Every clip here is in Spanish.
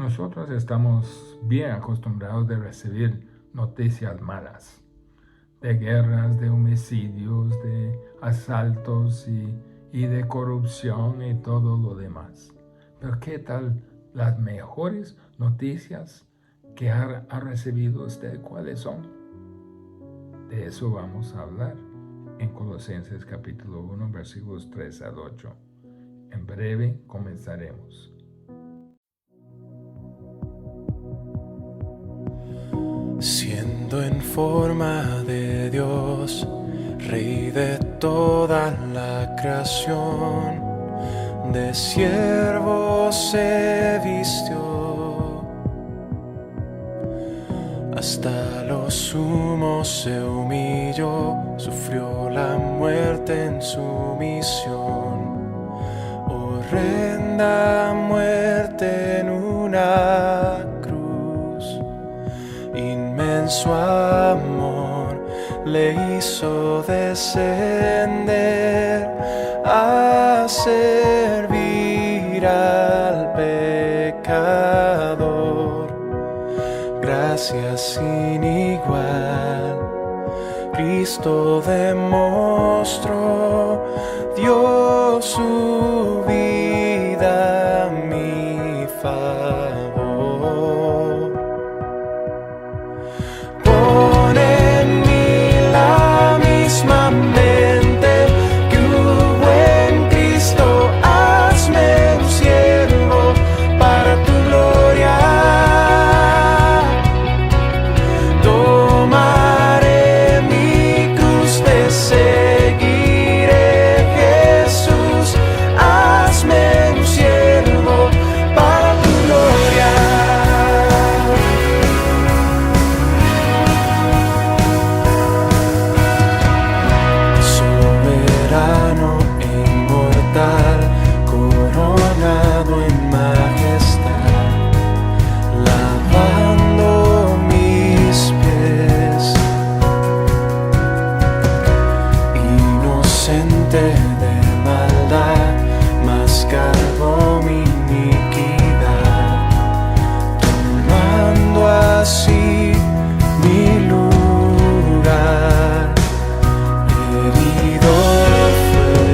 Nosotros estamos bien acostumbrados de recibir noticias malas, de guerras, de homicidios, de asaltos y de corrupción y todo lo demás. Pero ¿qué tal las mejores noticias que ha recibido usted? ¿Cuáles son? De eso vamos a hablar en Colosenses capítulo 1, versículos 3 al 8. En breve comenzaremos. Siendo en forma de Dios, Rey de toda la creación, de siervo se vistió, hasta lo sumo se humilló, sufrió la muerte en su misión, horrenda muerte en una cruz. Inmenso amor le hizo descender a servir al pecador. Gracia sin igual, Cristo demostró, dio su vida a mi favor. Pon en mí la misma mente que hubo en Cristo, hazme un siervo para tu gloria. Tomaré mi cruz, te seguiré, Jesús, hazme un siervo para tu gloria. Soberano e inmortal, coronado en majestad, lavando mis pies, inocente de maldad, mas cargó mi iniquidad, tomando así mi lugar. Herido fue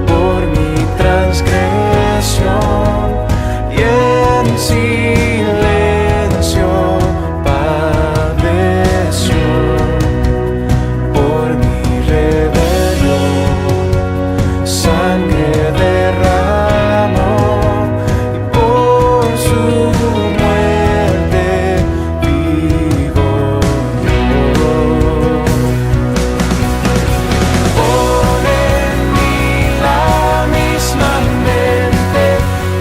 por mi transgresión y en silencio padeció por mi rebelión, sangre derramó y por su muerte vivo yo. Pon en mí la misma mente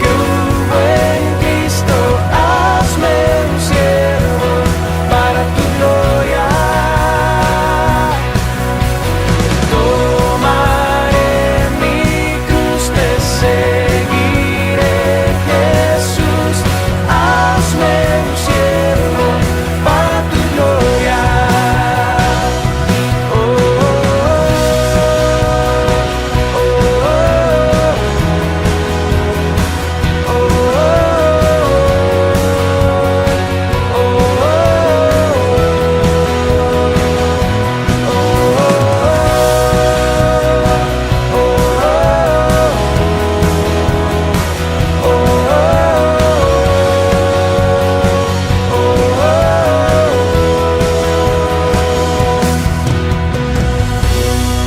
que hubo en Cristo, hazme un siervo para tu gloria. Tomaré mi cruz, te seguiré, Jesús, hazme un siervo para tu gloria.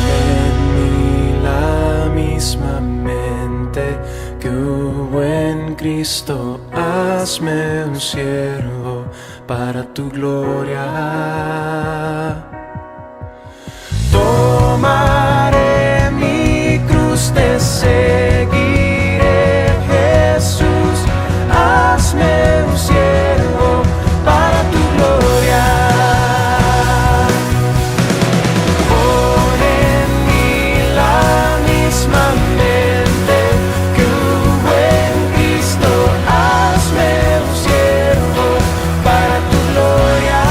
En mí la misma mente que hubo en Cristo, hazme un siervo para tu gloria. Tomaré mi cruz, te seguiré, Jesús, hazme un siervo para tu gloria. Pon en mí la misma mente que hubo en Cristo, hazme un siervo para tu gloria.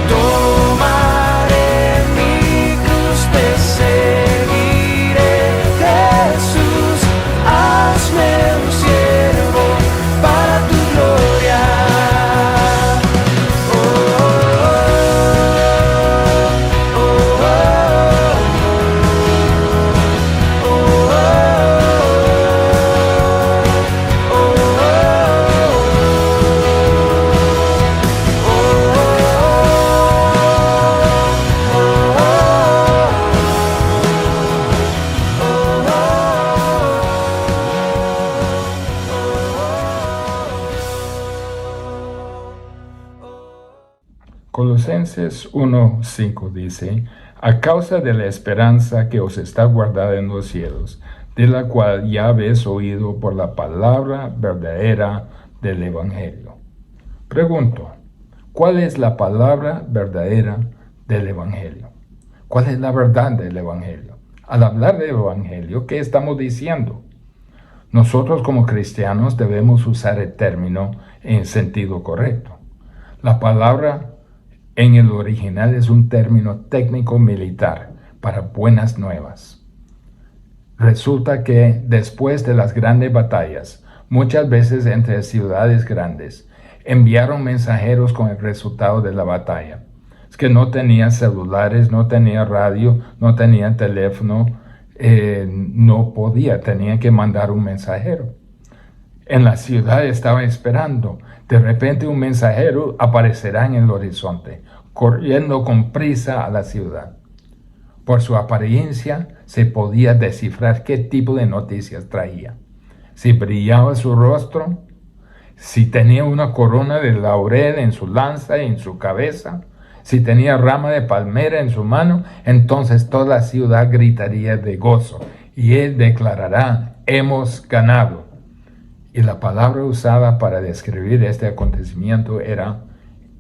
Tomaré mi cruz, te seguiré. Colosenses 1:5 dice, a causa de la esperanza que os está guardada en los cielos, de la cual ya habéis oído por la palabra verdadera del Evangelio. Pregunto, ¿cuál es la palabra verdadera del Evangelio? ¿Cuál es la verdad del Evangelio? Al hablar del Evangelio, ¿qué estamos diciendo? Nosotros como cristianos debemos usar el término en sentido correcto. La palabra en el original es un término técnico militar para buenas nuevas. Resulta que después de las grandes batallas, muchas veces entre ciudades grandes, enviaron mensajeros con el resultado de la batalla. Es que no tenían celulares, no tenían radio, no tenían teléfono, tenían que mandar un mensajero. En la ciudad estaban esperando. De repente un mensajero aparecerá en el horizonte, corriendo con prisa a la ciudad. Por su apariencia se podía descifrar qué tipo de noticias traía. Si brillaba su rostro, si tenía una corona de laurel en su lanza y en su cabeza, si tenía rama de palmera en su mano, entonces toda la ciudad gritaría de gozo y él declarará, hemos ganado. Y la palabra usada para describir este acontecimiento era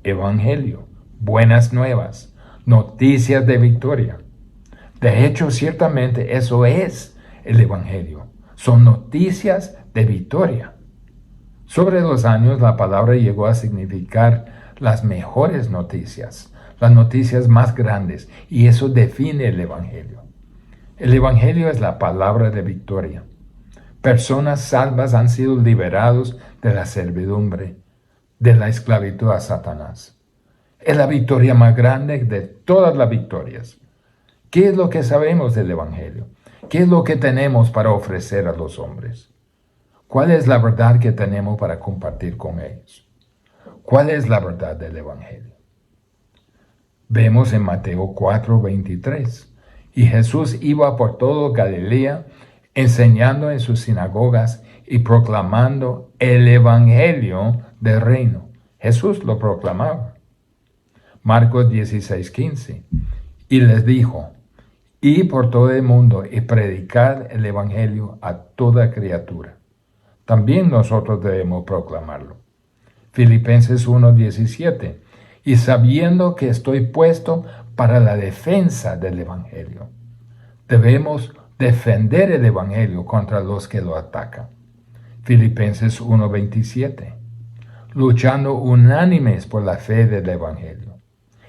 evangelio, buenas nuevas, noticias de victoria. De hecho, ciertamente eso es el evangelio. Son noticias de victoria. Sobre los años, la palabra llegó a significar las mejores noticias, las noticias más grandes, y eso define el evangelio. El evangelio es la palabra de victoria. Personas salvas han sido liberados de la servidumbre, de la esclavitud a Satanás. Es la victoria más grande de todas las victorias. ¿Qué es lo que sabemos del evangelio? ¿Qué es lo que tenemos para ofrecer a los hombres? ¿Cuál es la verdad que tenemos para compartir con ellos? ¿Cuál es la verdad del evangelio? Vemos en Mateo 4:23. Y Jesús iba por todo Galilea, enseñando en sus sinagogas y proclamando el evangelio del reino. Jesús lo proclamaba. Marcos 16:15. Y les dijo, id por todo el mundo y predicad el evangelio a toda criatura. También nosotros debemos proclamarlo. Filipenses 1:17. Y sabiendo que estoy puesto para la defensa del evangelio. Debemos defender el evangelio contra los que lo atacan. Filipenses 1:27. Luchando unánimes por la fe del evangelio.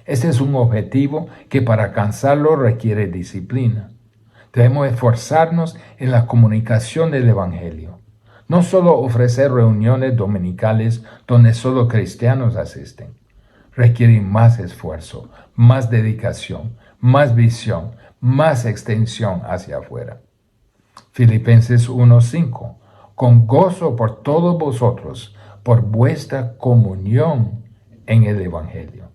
Este es un objetivo que para alcanzarlo requiere disciplina. Debemos esforzarnos en la comunicación del evangelio. No solo ofrecer reuniones dominicales donde solo cristianos asisten. Requiere más esfuerzo, más dedicación, más visión, más extensión hacia afuera. Filipenses 1:5. Con gozo por todos vosotros, por vuestra comunión en el evangelio.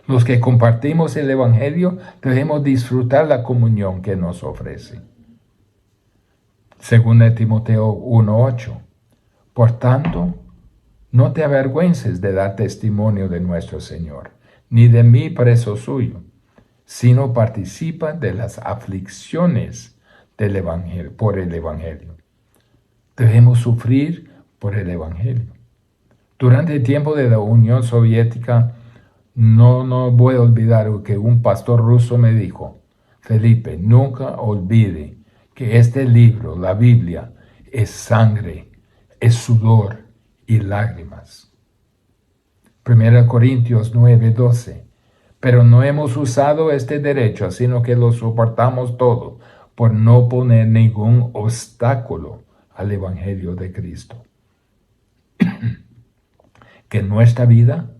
Los que compartimos el evangelio debemos disfrutar la comunión que nos ofrece. Según Timoteo 1:8. Por tanto, no te avergüences de dar testimonio de nuestro Señor, ni de mí preso suyo, sino participa de las aflicciones del evangelio, por el evangelio. Debemos sufrir por el evangelio. Durante el tiempo de la Unión Soviética, no voy a olvidar que un pastor ruso me dijo, Felipe, nunca olvide que este libro, la Biblia, es sangre, es sudor y lágrimas. 1 Corintios 9:12. Pero no hemos usado este derecho, sino que lo soportamos todo, por no poner ningún obstáculo al evangelio de Cristo. Que nuestra vida,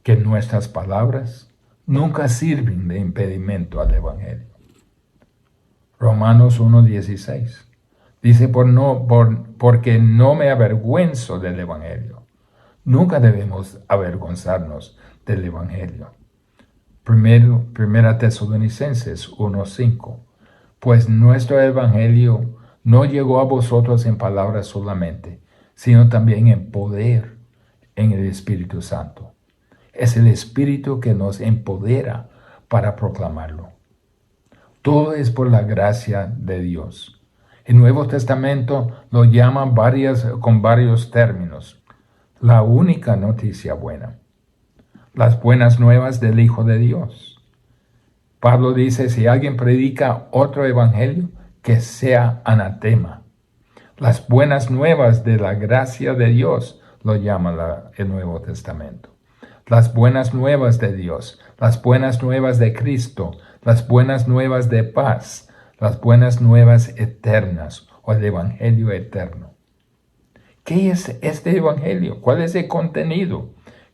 que nuestras palabras nunca sirven de impedimento al evangelio. Romanos 1:16. Dice, porque no me avergüenzo del evangelio. Nunca debemos avergonzarnos del evangelio. Primera Tesalonicenses 1:5. Pues nuestro evangelio no llegó a vosotros en palabras solamente, sino también en poder, en el Espíritu Santo, Es el Espíritu que nos empodera para proclamarlo. Todo es por la gracia de Dios. El Nuevo Testamento lo llama con varios términos. La única noticia buena. Las buenas nuevas del Hijo de Dios. Pablo dice, si alguien predica otro evangelio, que sea anatema. Las buenas nuevas de la gracia de Dios lo llama el Nuevo Testamento. Las buenas nuevas de Dios, las buenas nuevas de Cristo, las buenas nuevas de paz, las buenas nuevas eternas o el Evangelio eterno. ¿Qué es este Evangelio? ¿Cuál es el contenido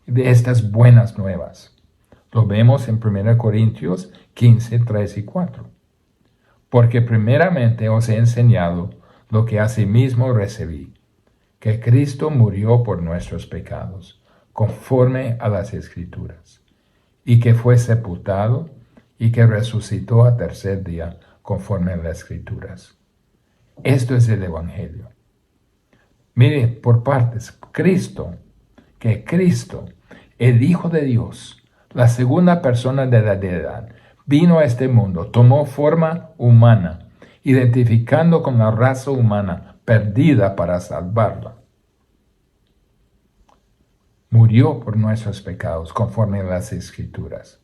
de estas buenas nuevas? Lo vemos en 1 Corintios 15, 3 y 4. Porque primeramente os he enseñado lo que asimismo recibí, que Cristo murió por nuestros pecados, conforme a las Escrituras, y que fue sepultado, y que resucitó al tercer día, conforme a las Escrituras. Esto es el Evangelio. Mire, por partes, Cristo, el Hijo de Dios, la segunda persona de la deidad, vino a este mundo, tomó forma humana, identificando con la raza humana perdida para salvarla. Murió por nuestros pecados, conforme a las Escrituras.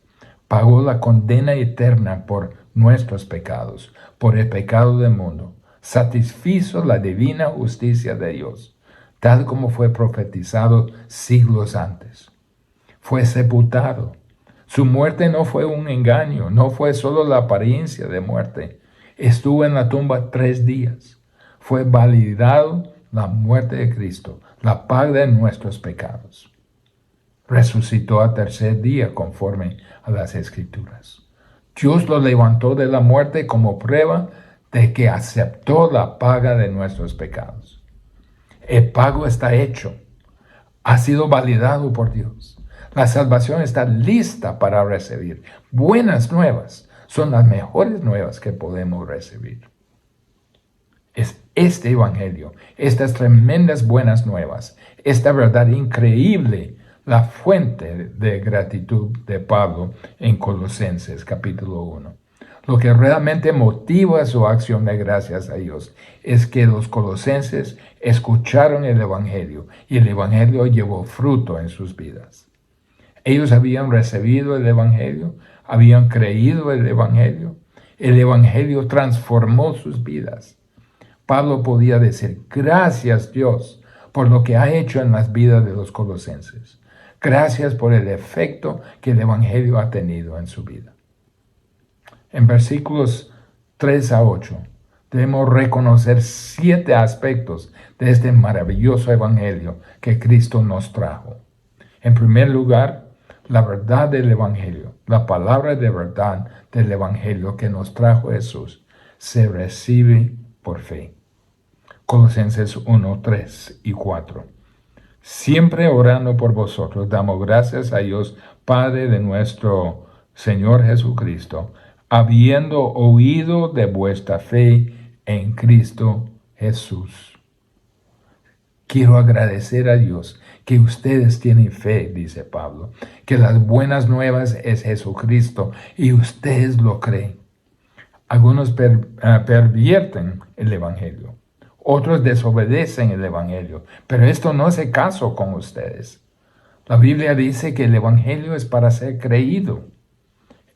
Pagó la condena eterna por nuestros pecados, por el pecado del mundo. Satisfizo la divina justicia de Dios, tal como fue profetizado siglos antes. Fue sepultado. Su muerte no fue un engaño, no fue solo la apariencia de muerte. Estuvo en la tumba 3 días. Fue validado la muerte de Cristo, la paga de nuestros pecados. Resucitó al tercer día conforme a las Escrituras. Dios lo levantó de la muerte como prueba de que aceptó la paga de nuestros pecados. El pago está hecho. Ha sido validado por Dios. La salvación está lista para recibir. Buenas nuevas son las mejores nuevas que podemos recibir. Es este evangelio, estas tremendas buenas nuevas, esta verdad increíble, la fuente de gratitud de Pablo en Colosenses capítulo 1. Lo que realmente motiva su acción de gracias a Dios es que los colosenses escucharon el evangelio y el evangelio llevó fruto en sus vidas. Ellos habían recibido el evangelio, habían creído el evangelio transformó sus vidas. Pablo podía decir, gracias Dios por lo que ha hecho en las vidas de los colosenses. Gracias por el efecto que el evangelio ha tenido en su vida. En versículos 3 a 8, debemos reconocer 7 aspectos de este maravilloso evangelio que Cristo nos trajo. En primer lugar, la verdad del evangelio, la palabra de verdad del evangelio que nos trajo Jesús, se recibe por fe. Colosenses 1, 3 y 4. Siempre orando por vosotros, damos gracias a Dios, Padre de nuestro Señor Jesucristo, habiendo oído de vuestra fe en Cristo Jesús. Quiero agradecer a Dios que ustedes tienen fe, dice Pablo, que las buenas nuevas es Jesucristo y ustedes lo creen. Algunos pervierten el evangelio, otros desobedecen el evangelio, pero esto no es el caso con ustedes. La Biblia dice que el evangelio es para ser creído.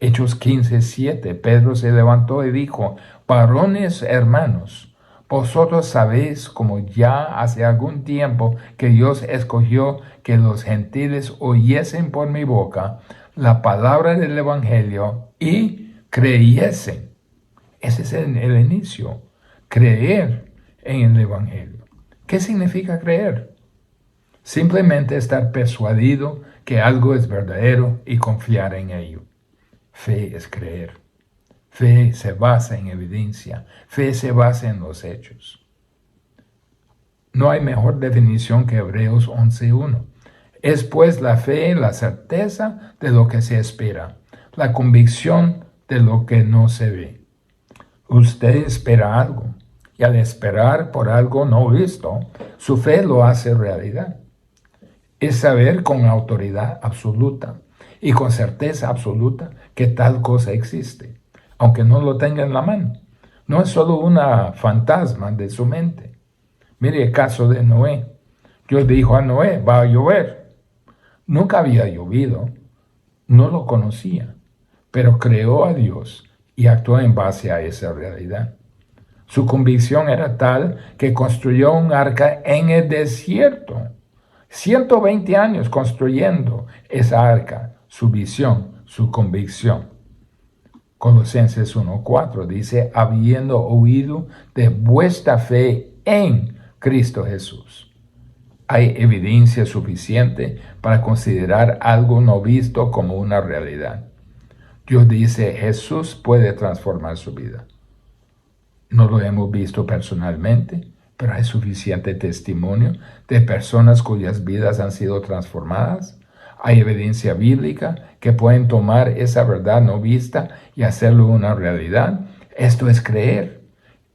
Hechos 15:7, Pedro se levantó y dijo, varones hermanos, vosotros sabéis como ya hace algún tiempo que Dios escogió que los gentiles oyesen por mi boca la palabra del evangelio y creyesen. Ese es el inicio, creer en el evangelio. ¿Qué significa creer? Simplemente estar persuadido que algo es verdadero y confiar en ello. Fe es creer. Fe se basa en evidencia. Fe se basa en los hechos. No hay mejor definición que Hebreos 11:1. Es pues la fe la certeza de lo que se espera, la convicción de lo que no se ve. Usted espera algo y al esperar por algo no visto, su fe lo hace realidad. es saber con autoridad absoluta y con certeza absoluta que tal cosa existe, aunque no lo tenga en la mano. No es solo una fantasma de su mente. Mire el caso de Noé. Dios dijo a Noé, va a llover. Nunca había llovido, no lo conocía, pero creó a Dios y actuó en base a esa realidad. Su convicción era tal que construyó un arca en el desierto. 120 años construyendo esa arca, su visión, su convicción. Colosenses 1:4 dice, habiendo oído de vuestra fe en Cristo Jesús. Hay evidencia suficiente para considerar algo no visto como una realidad. Dios dice, Jesús puede transformar su vida. No lo hemos visto personalmente, pero hay suficiente testimonio de personas cuyas vidas han sido transformadas. Hay evidencia bíblica que pueden tomar esa verdad no vista y hacerlo una realidad. Esto es creer.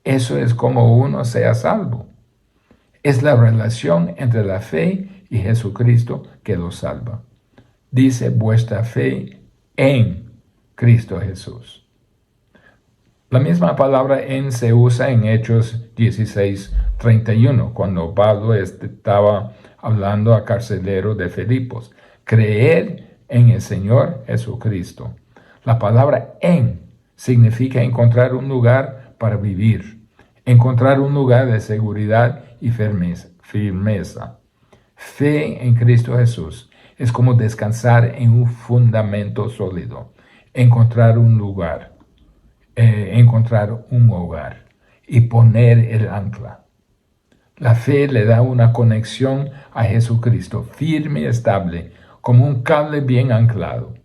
Eso es como uno sea salvo. Es la relación entre la fe y Jesucristo que lo salva. Dice vuestra fe en Cristo Jesús. La misma palabra en se usa en Hechos 16:31, cuando Pablo estaba hablando a carcelero de Filipos. Creer en el Señor Jesucristo. La palabra en significa encontrar un lugar para vivir, encontrar un lugar de seguridad y firmeza. Fe en Cristo Jesús es como descansar en un fundamento sólido, encontrar un lugar. Encontrar un hogar y poner el ancla. La fe le da una conexión a Jesucristo firme y estable, como un cable bien anclado.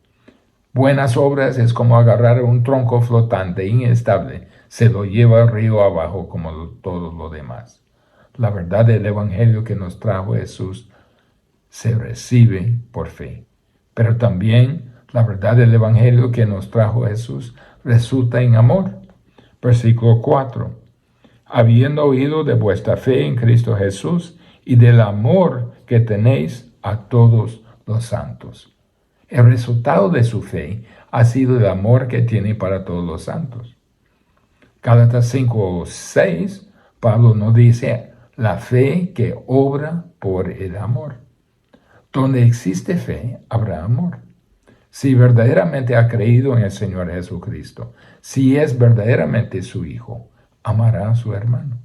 Buenas obras es como agarrar un tronco flotante inestable, se lo lleva al río abajo como todo lo demás. La verdad del Evangelio que nos trajo Jesús se recibe por fe, pero también la verdad del Evangelio que nos trajo Jesús resulta en amor. Versículo 4. Habiendo oído de vuestra fe en Cristo Jesús y del amor que tenéis a todos los santos. El resultado de su fe ha sido el amor que tiene para todos los santos. Gálatas 5:6, Pablo nos dice la fe que obra por el amor. Donde existe fe, habrá amor. Si verdaderamente ha creído en el Señor Jesucristo, si es verdaderamente su Hijo, amará a su hermano.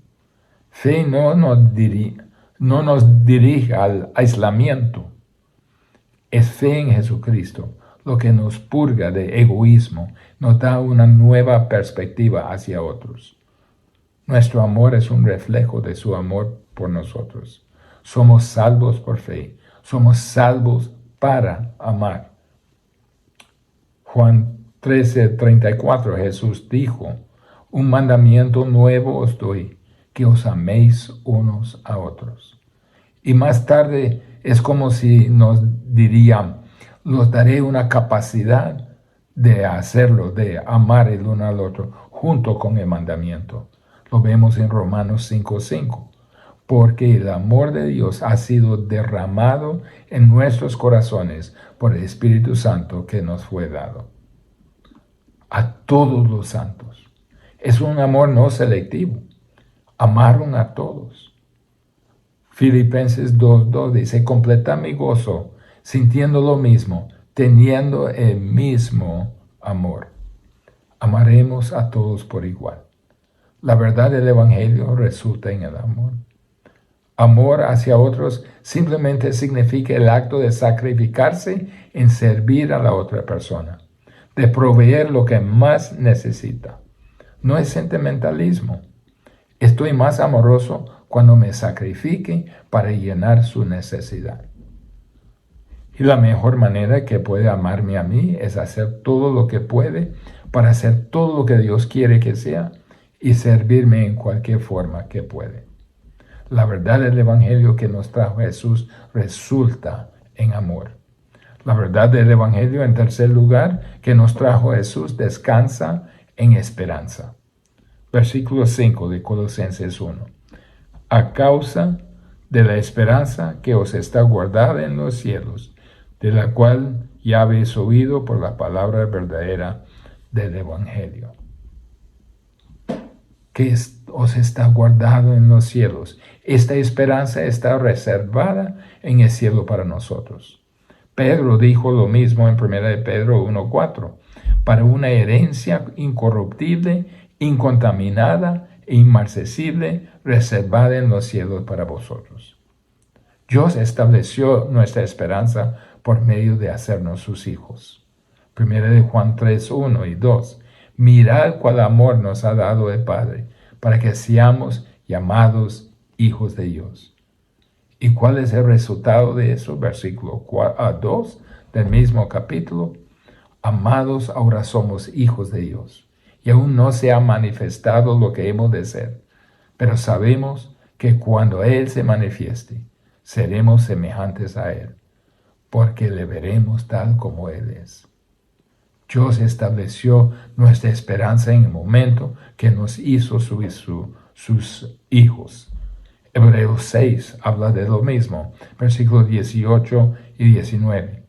Fe no nos dirige al aislamiento. Es fe en Jesucristo lo que nos purga de egoísmo, nos da una nueva perspectiva hacia otros. Nuestro amor es un reflejo de su amor por nosotros. Somos salvos por fe, somos salvos para amar. Juan 13:34, Jesús dijo, un mandamiento nuevo os doy, que os améis unos a otros. Y más tarde es como si nos dirían, los daré una capacidad de hacerlo, de amar el uno al otro, junto con el mandamiento. Lo vemos en Romanos 5:5. Porque el amor de Dios ha sido derramado en nuestros corazones por el Espíritu Santo que nos fue dado. A todos los santos. Es un amor no selectivo. Amaron a todos. Filipenses 2:2 dice, completad mi gozo, sintiendo lo mismo, teniendo el mismo amor. Amaremos a todos por igual. La verdad del Evangelio resulta en el amor. Amor hacia otros simplemente significa el acto de sacrificarse en servir a la otra persona, de proveer lo que más necesita. No es sentimentalismo. Estoy más amoroso cuando me sacrifique para llenar su necesidad. Y la mejor manera que puede amarme a mí es hacer todo lo que puede para hacer todo lo que Dios quiere que sea y servirme en cualquier forma que puede. La verdad del Evangelio que nos trajo Jesús resulta en amor. La verdad del Evangelio, en tercer lugar, que nos trajo Jesús, descansa en esperanza. Versículo 5 de Colosenses 1. A causa de la esperanza que os está guardada en los cielos, de la cual ya habéis oído por la palabra verdadera del Evangelio. Que os está guardado en los cielos. Esta esperanza está reservada en el cielo para nosotros. Pedro dijo lo mismo en 1 de Pedro 1:4, para una herencia incorruptible, incontaminada e inmarcesible, reservada en los cielos para vosotros. Dios estableció nuestra esperanza por medio de hacernos sus hijos. 1 de Juan 3:1 y 2. Mirad cuál amor nos ha dado el Padre, para que seamos llamados hijos de Dios. ¿Y cuál es el resultado de eso? Versículo 2 del mismo capítulo. Amados, ahora somos hijos de Dios, y aún no se ha manifestado lo que hemos de ser, pero sabemos que cuando Él se manifieste, seremos semejantes a Él, porque le veremos tal como Él es. Dios estableció nuestra esperanza en el momento que nos hizo sus hijos. Hebreos 6 habla de lo mismo, versículos 18 y 19.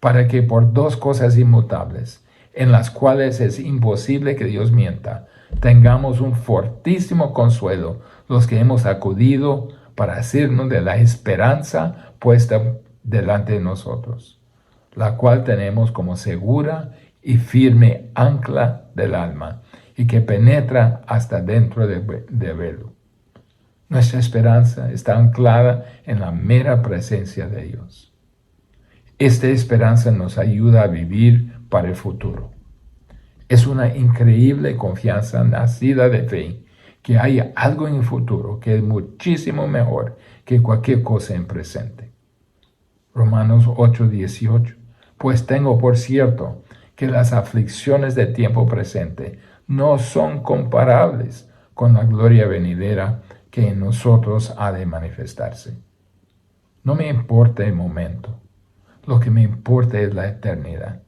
Para que por dos cosas inmutables, en las cuales es imposible que Dios mienta, tengamos un fortísimo consuelo los que hemos acudido para asirnos de la esperanza puesta delante de nosotros, la cual tenemos como segura y firme ancla del alma, y que penetra hasta dentro del velo. Nuestra esperanza está anclada en la mera presencia de Dios. Esta esperanza nos ayuda a vivir para el futuro. Es una increíble confianza nacida de fe, que hay algo en el futuro que es muchísimo mejor que cualquier cosa en presente. Romanos 8:18. Pues tengo por cierto que las aflicciones del tiempo presente no son comparables con la gloria venidera que en nosotros ha de manifestarse. No me importa el momento, lo que me importa es la eternidad.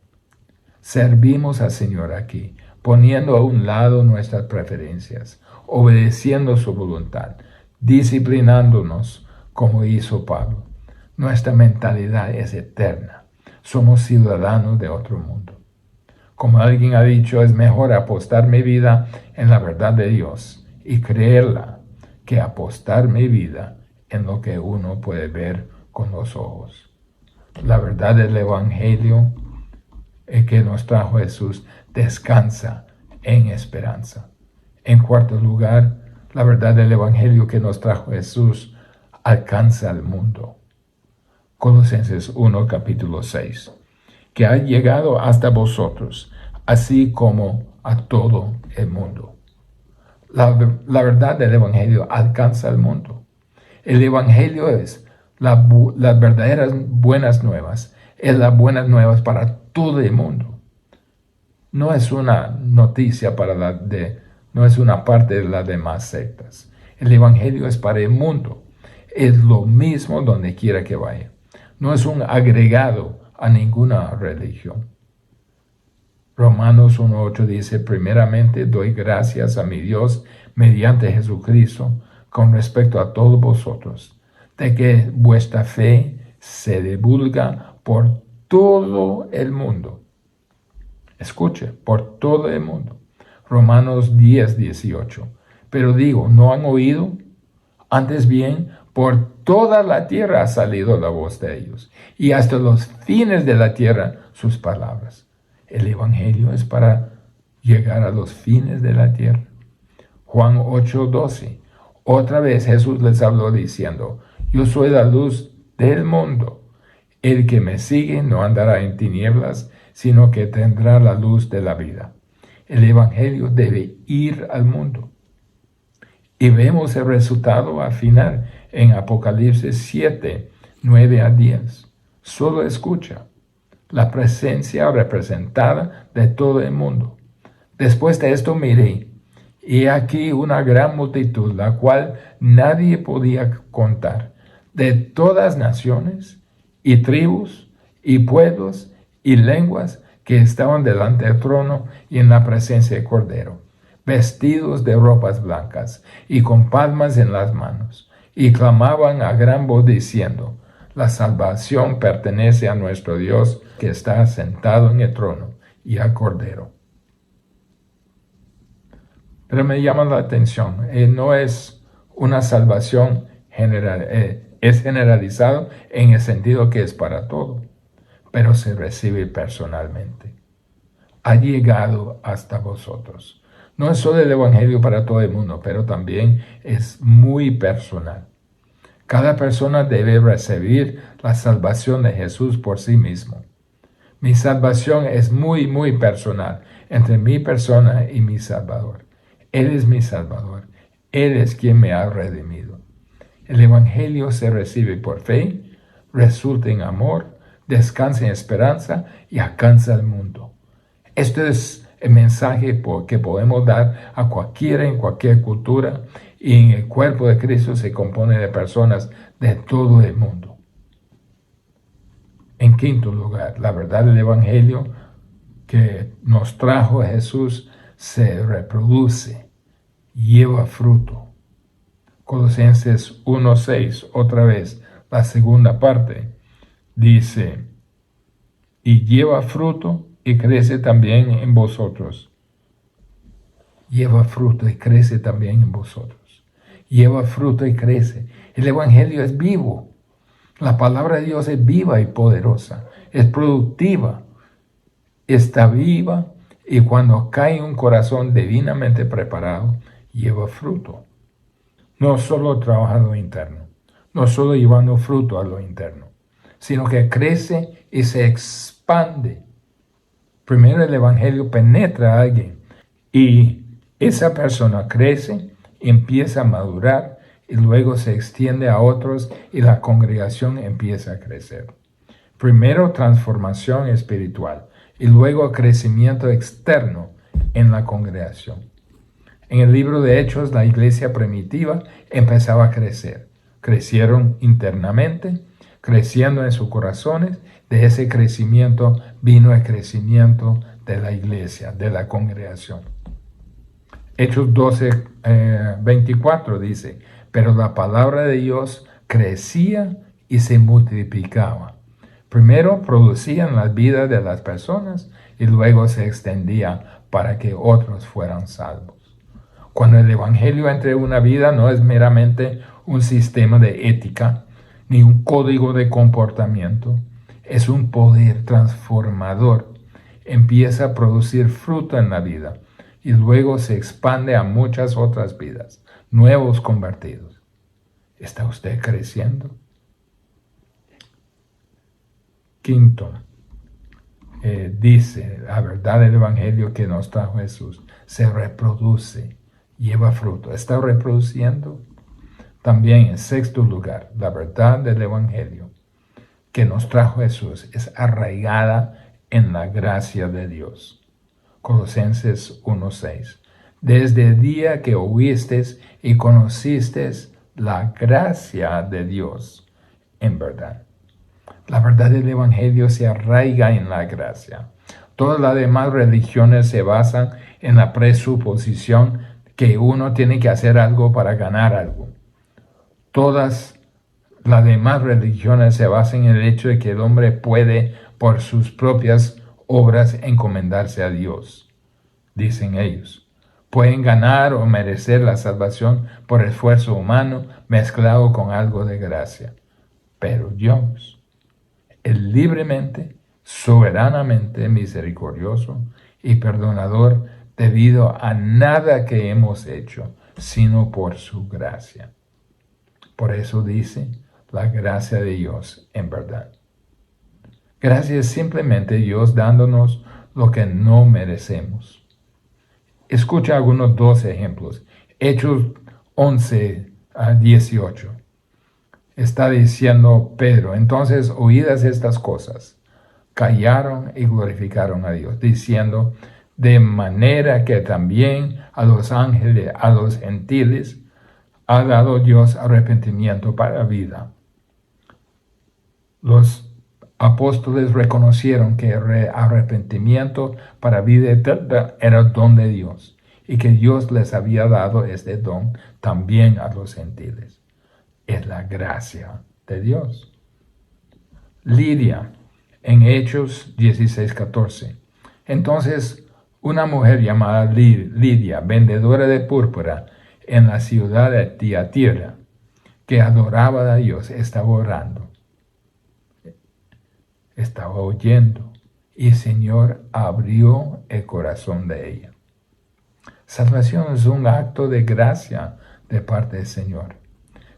Servimos al Señor aquí, poniendo a un lado nuestras preferencias, obedeciendo su voluntad, disciplinándonos como hizo Pablo. Nuestra mentalidad es eterna. Somos ciudadanos de otro mundo. Como alguien ha dicho, es mejor apostar mi vida en la verdad de Dios y creerla que apostar mi vida en lo que uno puede ver con los ojos. La verdad del Evangelio que nos trajo Jesús descansa en esperanza. En cuarto lugar, la verdad del Evangelio que nos trajo Jesús alcanza al mundo. Colosenses 1, capítulo 6, que ha llegado hasta vosotros, así como a todo el mundo. La verdad del Evangelio alcanza al mundo. El Evangelio es las verdaderas buenas nuevas, es las buenas nuevas para todo el mundo. No es una noticia no es una parte de las demás sectas. El Evangelio es para el mundo. Es lo mismo donde quiera que vaya. No es un agregado a ninguna religión. Romanos 1:8 dice, primeramente doy gracias a mi Dios mediante Jesucristo con respecto a todos vosotros, de que vuestra fe se divulga por todo el mundo. Escuche, por todo el mundo. Romanos 10:18. Pero digo, ¿no han oído? Antes bien, por toda la tierra ha salido la voz de ellos, y hasta los fines de la tierra sus palabras. El Evangelio es para llegar a los fines de la tierra. Juan 8:12. Otra vez Jesús les habló diciendo, yo soy la luz del mundo. El que me sigue no andará en tinieblas, sino que tendrá la luz de la vida. El Evangelio debe ir al mundo. Y vemos el resultado al final en Apocalipsis 7, 9 a 10. Solo escucha la presencia representada de todo el mundo. Después de esto miré, y aquí una gran multitud, la cual nadie podía contar, de todas naciones y tribus y pueblos y lenguas que estaban delante del trono y en la presencia del Cordero, vestidos de ropas blancas y con palmas en las manos, y clamaban a gran voz diciendo: la salvación pertenece a nuestro Dios que está sentado en el trono y al Cordero. Pero me llama la atención, no es una salvación general, es generalizado en el sentido que es para todo, pero se recibe personalmente. Ha llegado hasta vosotros. No es solo el Evangelio para todo el mundo, pero también es muy personal. Cada persona debe recibir la salvación de Jesús por sí mismo. Mi salvación es muy, muy personal entre mi persona y mi Salvador. Él es mi Salvador. Él es quien me ha redimido. El Evangelio se recibe por fe, resulta en amor, descansa en esperanza y alcanza al mundo. Este es el mensaje que podemos dar a cualquiera en cualquier cultura, y en el cuerpo de Cristo se compone de personas de todo el mundo. En quinto lugar, la verdad del Evangelio que nos trajo Jesús se reproduce, lleva fruto. Colosenses 1:6, otra vez, la segunda parte, dice: y lleva fruto y crece también en vosotros. Lleva fruto y crece también en vosotros. Lleva fruto y crece. El Evangelio es vivo. La palabra de Dios es viva y poderosa. Es productiva. Está viva, y cuando cae en un corazón divinamente preparado, lleva fruto. No solo trabaja en lo interno, no solo llevando fruto a lo interno, sino que crece y se expande. Primero el Evangelio penetra a alguien y esa persona crece, empieza a madurar y luego se extiende a otros y la congregación empieza a crecer. Primero transformación espiritual y luego crecimiento externo en la congregación. En el libro de Hechos, la iglesia primitiva empezaba a crecer. Crecieron internamente, creciendo en sus corazones. De ese crecimiento vino el crecimiento de la iglesia, de la congregación. Hechos 12:24 dice: pero la palabra de Dios crecía y se multiplicaba. Primero producía en las vidas de las personas y luego se extendía para que otros fueran salvos. Cuando el Evangelio entra en una vida, no es meramente un sistema de ética ni un código de comportamiento. Es un poder transformador. Empieza a producir fruto en la vida y luego se expande a muchas otras vidas, nuevos convertidos. ¿Está usted creciendo? Quinto, dice la verdad del Evangelio que nos trajo Jesús, se reproduce, lleva fruto. ¿Está reproduciendo? También en sexto lugar, la verdad del Evangelio que nos trajo Jesús es arraigada en la gracia de Dios. Colosenses 1:6. Desde el día que oísteis y conocisteis la gracia de Dios en verdad. La verdad del Evangelio se arraiga en la gracia. Todas las demás religiones se basan en la presuposición que uno tiene que hacer algo para ganar algo. Todas las demás religiones se basan en el hecho de que el hombre puede, por sus propias obras, encomendarse a Dios. Dicen ellos, pueden ganar o merecer la salvación por esfuerzo humano mezclado con algo de gracia. Pero Dios, Él libremente, soberanamente misericordioso y perdonador, debido a nada que hemos hecho, sino por su gracia. Por eso dice, la gracia de Dios en verdad. Gracia es simplemente Dios dándonos lo que no merecemos. Escucha algunos 12 ejemplos. Hechos 11:18. Está diciendo Pedro: entonces, oídas estas cosas, callaron y glorificaron a Dios, diciendo: de manera que también a los ángeles, a los gentiles, ha dado Dios arrepentimiento para vida. Los apóstoles reconocieron que el arrepentimiento para vida eterna era el don de Dios y que Dios les había dado este don también a los gentiles. es la gracia de Dios. Lidia, en Hechos 16:14. Entonces, una mujer llamada Lidia, vendedora de púrpura en la ciudad de Tiatira, que adoraba a Dios, estaba orando, estaba oyendo, y el Señor abrió el corazón de ella. Salvación es un acto de gracia de parte del Señor.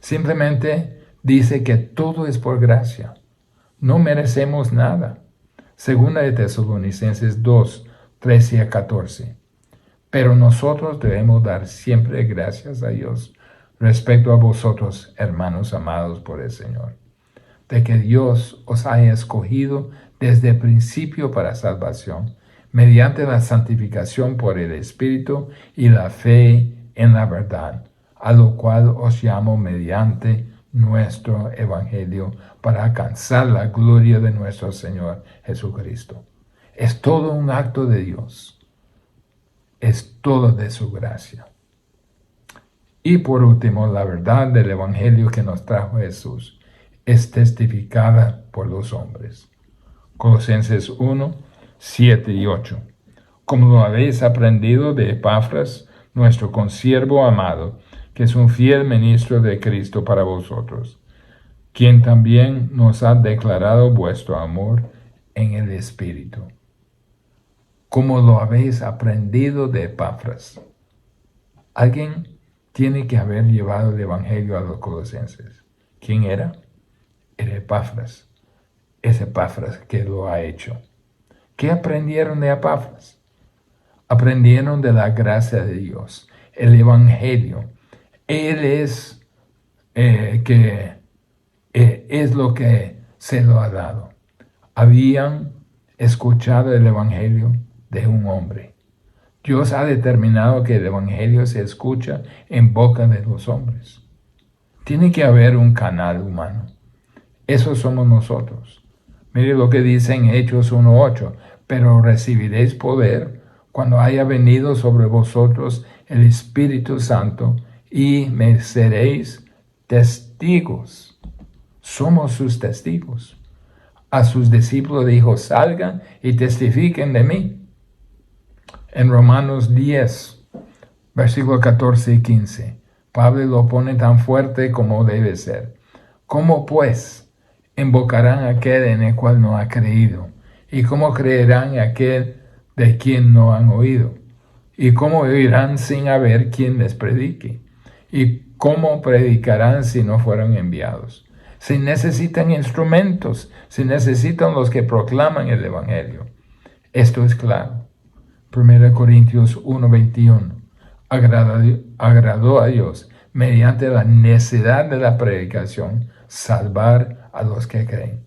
Simplemente dice que todo es por gracia. No merecemos nada. Segunda de Tesalonicenses 2, 13 a 14. Pero nosotros debemos dar siempre gracias a Dios respecto a vosotros, hermanos amados por el Señor, de que Dios os haya escogido desde el principio para salvación, mediante la santificación por el Espíritu y la fe en la verdad, a lo cual os llamo mediante nuestro Evangelio, para alcanzar la gloria de nuestro Señor Jesucristo. Es todo un acto de Dios. Es todo de su gracia. Y por último, la verdad del Evangelio que nos trajo Jesús es testificada por los hombres. Colosenses 1, 7 y 8. Como lo habéis aprendido de Epafras, nuestro consiervo amado, que es un fiel ministro de Cristo para vosotros, quien también nos ha declarado vuestro amor en el Espíritu. Como lo habéis aprendido de Epafras. Alguien tiene que haber llevado el Evangelio a los colosenses. ¿Quién era? Era Epafras. Es Epafras que lo ha hecho. ¿Qué aprendieron de Epafras? Aprendieron de la gracia de Dios, el Evangelio. Él es es lo que se lo ha dado. Habían escuchado el Evangelio de un hombre. Dios ha determinado que el Evangelio se escucha en boca de los hombres. Tiene que haber un canal humano. Eso somos nosotros. Mire lo que dice en Hechos 1:8. Pero recibiréis poder cuando haya venido sobre vosotros el Espíritu Santo, y me seréis testigos. Somos sus testigos. A sus discípulos dijo, salgan y testifiquen de mí. En Romanos 10, versículos 14 y 15, Pablo lo pone tan fuerte como debe ser. ¿Cómo pues invocarán a aquel en el cual no ha creído? ¿Y cómo creerán en aquel de quien no han oído? ¿Y cómo oirán sin haber quien les predique? ¿Y cómo predicarán si no fueron enviados? Si necesitan instrumentos, si necesitan los que proclaman el Evangelio. Esto es claro. 1 Corintios 1:21. Agradó a Dios, mediante la necedad de la predicación, salvar a los que creen.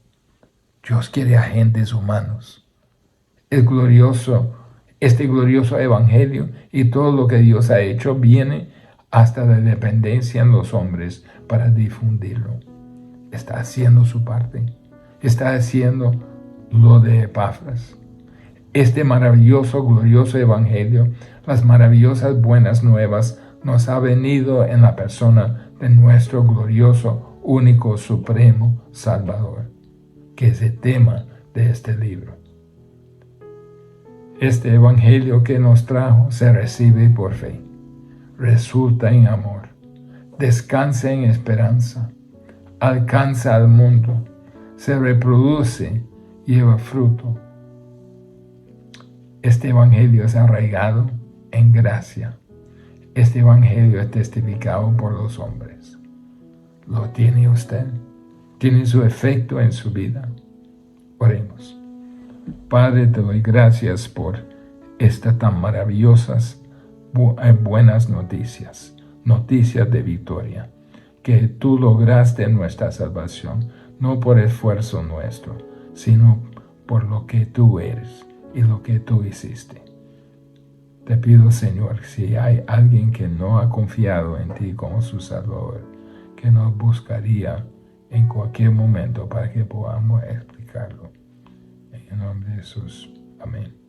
Dios quiere agentes humanos. Este glorioso Evangelio y todo lo que Dios ha hecho viene hasta la dependencia en los hombres para difundirlo. Está haciendo su parte. Está haciendo lo de Epafras. Este maravilloso, glorioso Evangelio, las maravillosas buenas nuevas, nos ha venido en la persona de nuestro glorioso, único, supremo Salvador, que es el tema de este libro. Este Evangelio que nos trajo se recibe por fe, resulta en amor, descansa en esperanza, alcanza al mundo, se reproduce, lleva fruto. Este Evangelio es arraigado en gracia. Este Evangelio es testificado por los hombres. ¿Lo tiene usted? ¿Tiene su efecto en su vida? Oremos. Padre, te doy gracias por estas tan maravillosas, buenas noticias, noticias de victoria, que tú lograste en nuestra salvación, no por esfuerzo nuestro, sino por lo que tú eres y lo que tú hiciste. Te pido, Señor, si hay alguien que no ha confiado en ti como su Salvador, que nos buscaría en cualquier momento para que podamos explicarlo. En el nombre de Jesús. Amén.